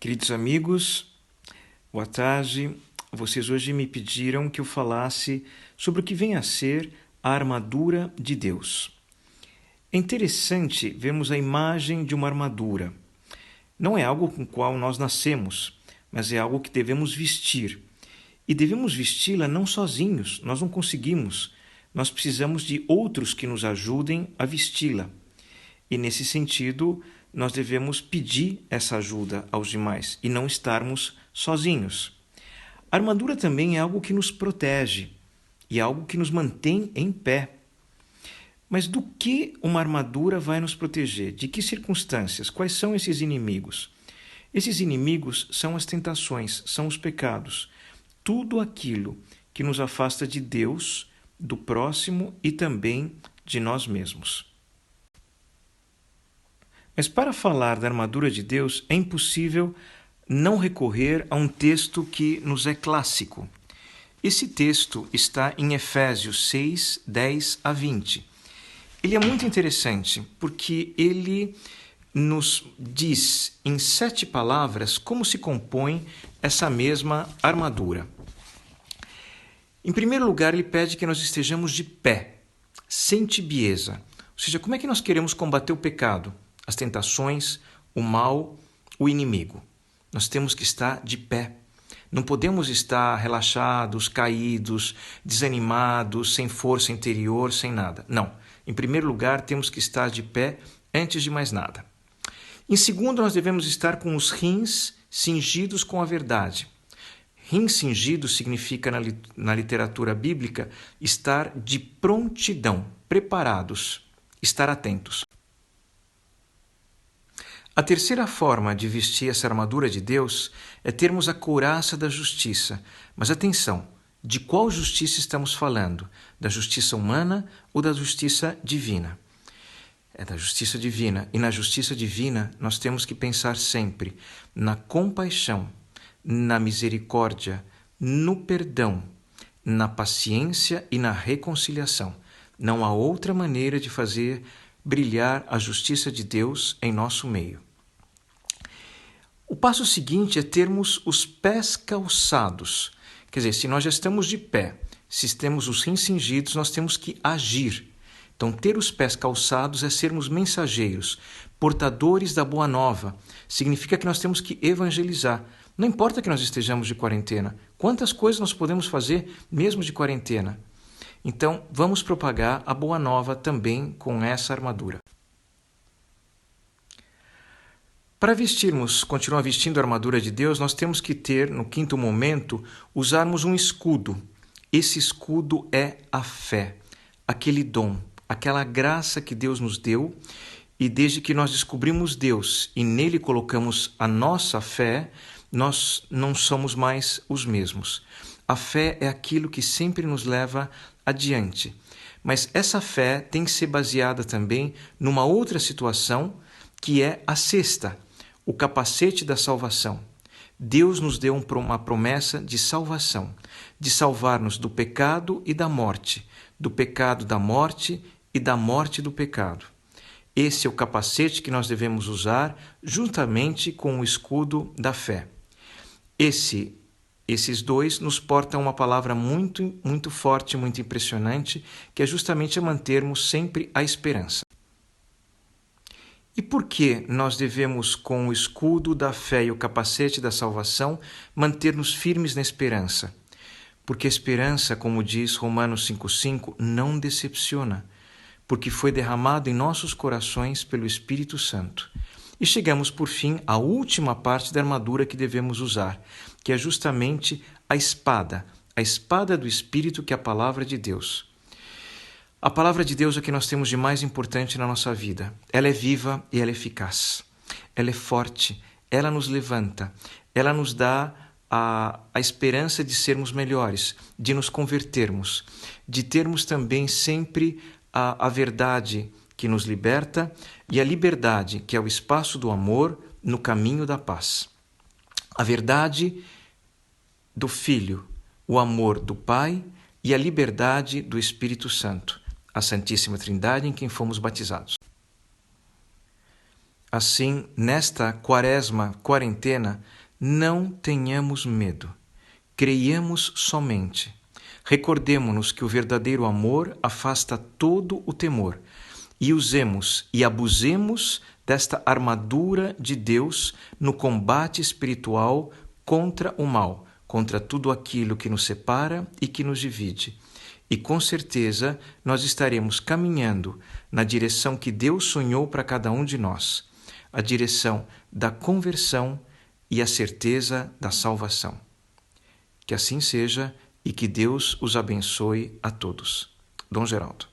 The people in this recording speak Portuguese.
Queridos amigos, boa tarde. Vocês hoje me pediram que eu falasse sobre o que vem a ser a armadura de Deus. É interessante vermos a imagem de uma armadura. Não é algo com o qual nós nascemos, mas é algo que devemos vestir. E devemos vesti-la não sozinhos, nós não conseguimos. Nós precisamos de outros que nos ajudem a vesti-la. E nesse sentido, nós devemos pedir essa ajuda aos demais e não estarmos sozinhos. A armadura também é algo que nos protege e é algo que nos mantém em pé. Mas do que uma armadura vai nos proteger? De que circunstâncias? Quais são esses inimigos? Esses inimigos são as tentações, são os pecados. Tudo aquilo que nos afasta de Deus, do próximo e também de nós mesmos. Mas para falar da armadura de Deus, é impossível não recorrer a um texto que nos é clássico. Esse texto está em Efésios 6, 10 a 20. Ele é muito interessante porque ele nos diz em 7 palavras como se compõe essa mesma armadura. Em primeiro lugar, ele pede que nós estejamos de pé, sem tibieza. Ou seja, como é que nós queremos combater o pecado, as tentações, o mal, o inimigo? Nós temos que estar de pé. Não podemos estar relaxados, caídos, desanimados, sem força interior, sem nada. Não. Em primeiro lugar, temos que estar de pé antes de mais nada. Em segundo, nós devemos estar com os rins cingidos com a verdade. Rins cingidos significa, na literatura bíblica, estar de prontidão, preparados, estar atentos. A terceira forma de vestir essa armadura de Deus é termos a couraça da justiça. Mas atenção, de qual justiça estamos falando? Da justiça humana ou da justiça divina? É da justiça divina. E na justiça divina nós temos que pensar sempre na compaixão, na misericórdia, no perdão, na paciência e na reconciliação. Não há outra maneira de fazer brilhar a justiça de Deus em nosso meio. O passo seguinte é termos os pés calçados. Quer dizer, se nós já estamos de pé, se temos os rins cingidos, nós temos que agir. Então, ter os pés calçados é sermos mensageiros, portadores da boa nova. Significa que nós temos que evangelizar. Não importa que nós estejamos de quarentena. Quantas coisas nós podemos fazer mesmo de quarentena? Então, vamos propagar a boa nova também com essa armadura. Para continuar vestindo a armadura de Deus, nós temos que ter, no quinto momento, usarmos um escudo. Esse escudo é a fé, aquele dom, aquela graça que Deus nos deu, e desde que nós descobrimos Deus e nele colocamos a nossa fé, nós não somos mais os mesmos. A fé é aquilo que sempre nos leva adiante. Mas essa fé tem que ser baseada também numa outra situação, que é a sexta, o capacete da salvação. Deus nos deu uma promessa de salvação, de salvar-nos do pecado e da morte, do pecado da morte e da morte do pecado. Esse é o capacete que nós devemos usar juntamente com o escudo da fé. Esses dois nos portam uma palavra muito, muito forte, muito impressionante, que é justamente a mantermos sempre a esperança. E por que nós devemos, com o escudo da fé e o capacete da salvação, manter-nos firmes na esperança? Porque a esperança, como diz Romanos 5,5, não decepciona, porque foi derramado em nossos corações pelo Espírito Santo. E chegamos, por fim, à última parte da armadura que devemos usar, que é justamente a espada do Espírito, que é a palavra de Deus. A palavra de Deus é o que nós temos de mais importante na nossa vida. Ela é viva e ela é eficaz. Ela é forte, ela nos levanta, ela nos dá a esperança de sermos melhores, de nos convertermos, de termos também sempre a verdade que nos liberta e a liberdade, que é o espaço do amor no caminho da paz. A verdade do Filho, o amor do Pai e a liberdade do Espírito Santo, a Santíssima Trindade em quem fomos batizados. Assim, nesta quarentena, não tenhamos medo. Creiamos somente. Recordemo-nos que o verdadeiro amor afasta todo o temor e usemos e abusemos desta armadura de Deus no combate espiritual contra o mal, contra tudo aquilo que nos separa e que nos divide. E com certeza nós estaremos caminhando na direção que Deus sonhou para cada um de nós, a direção da conversão e a certeza da salvação. Que assim seja e que Deus os abençoe a todos. Dom Geraldo.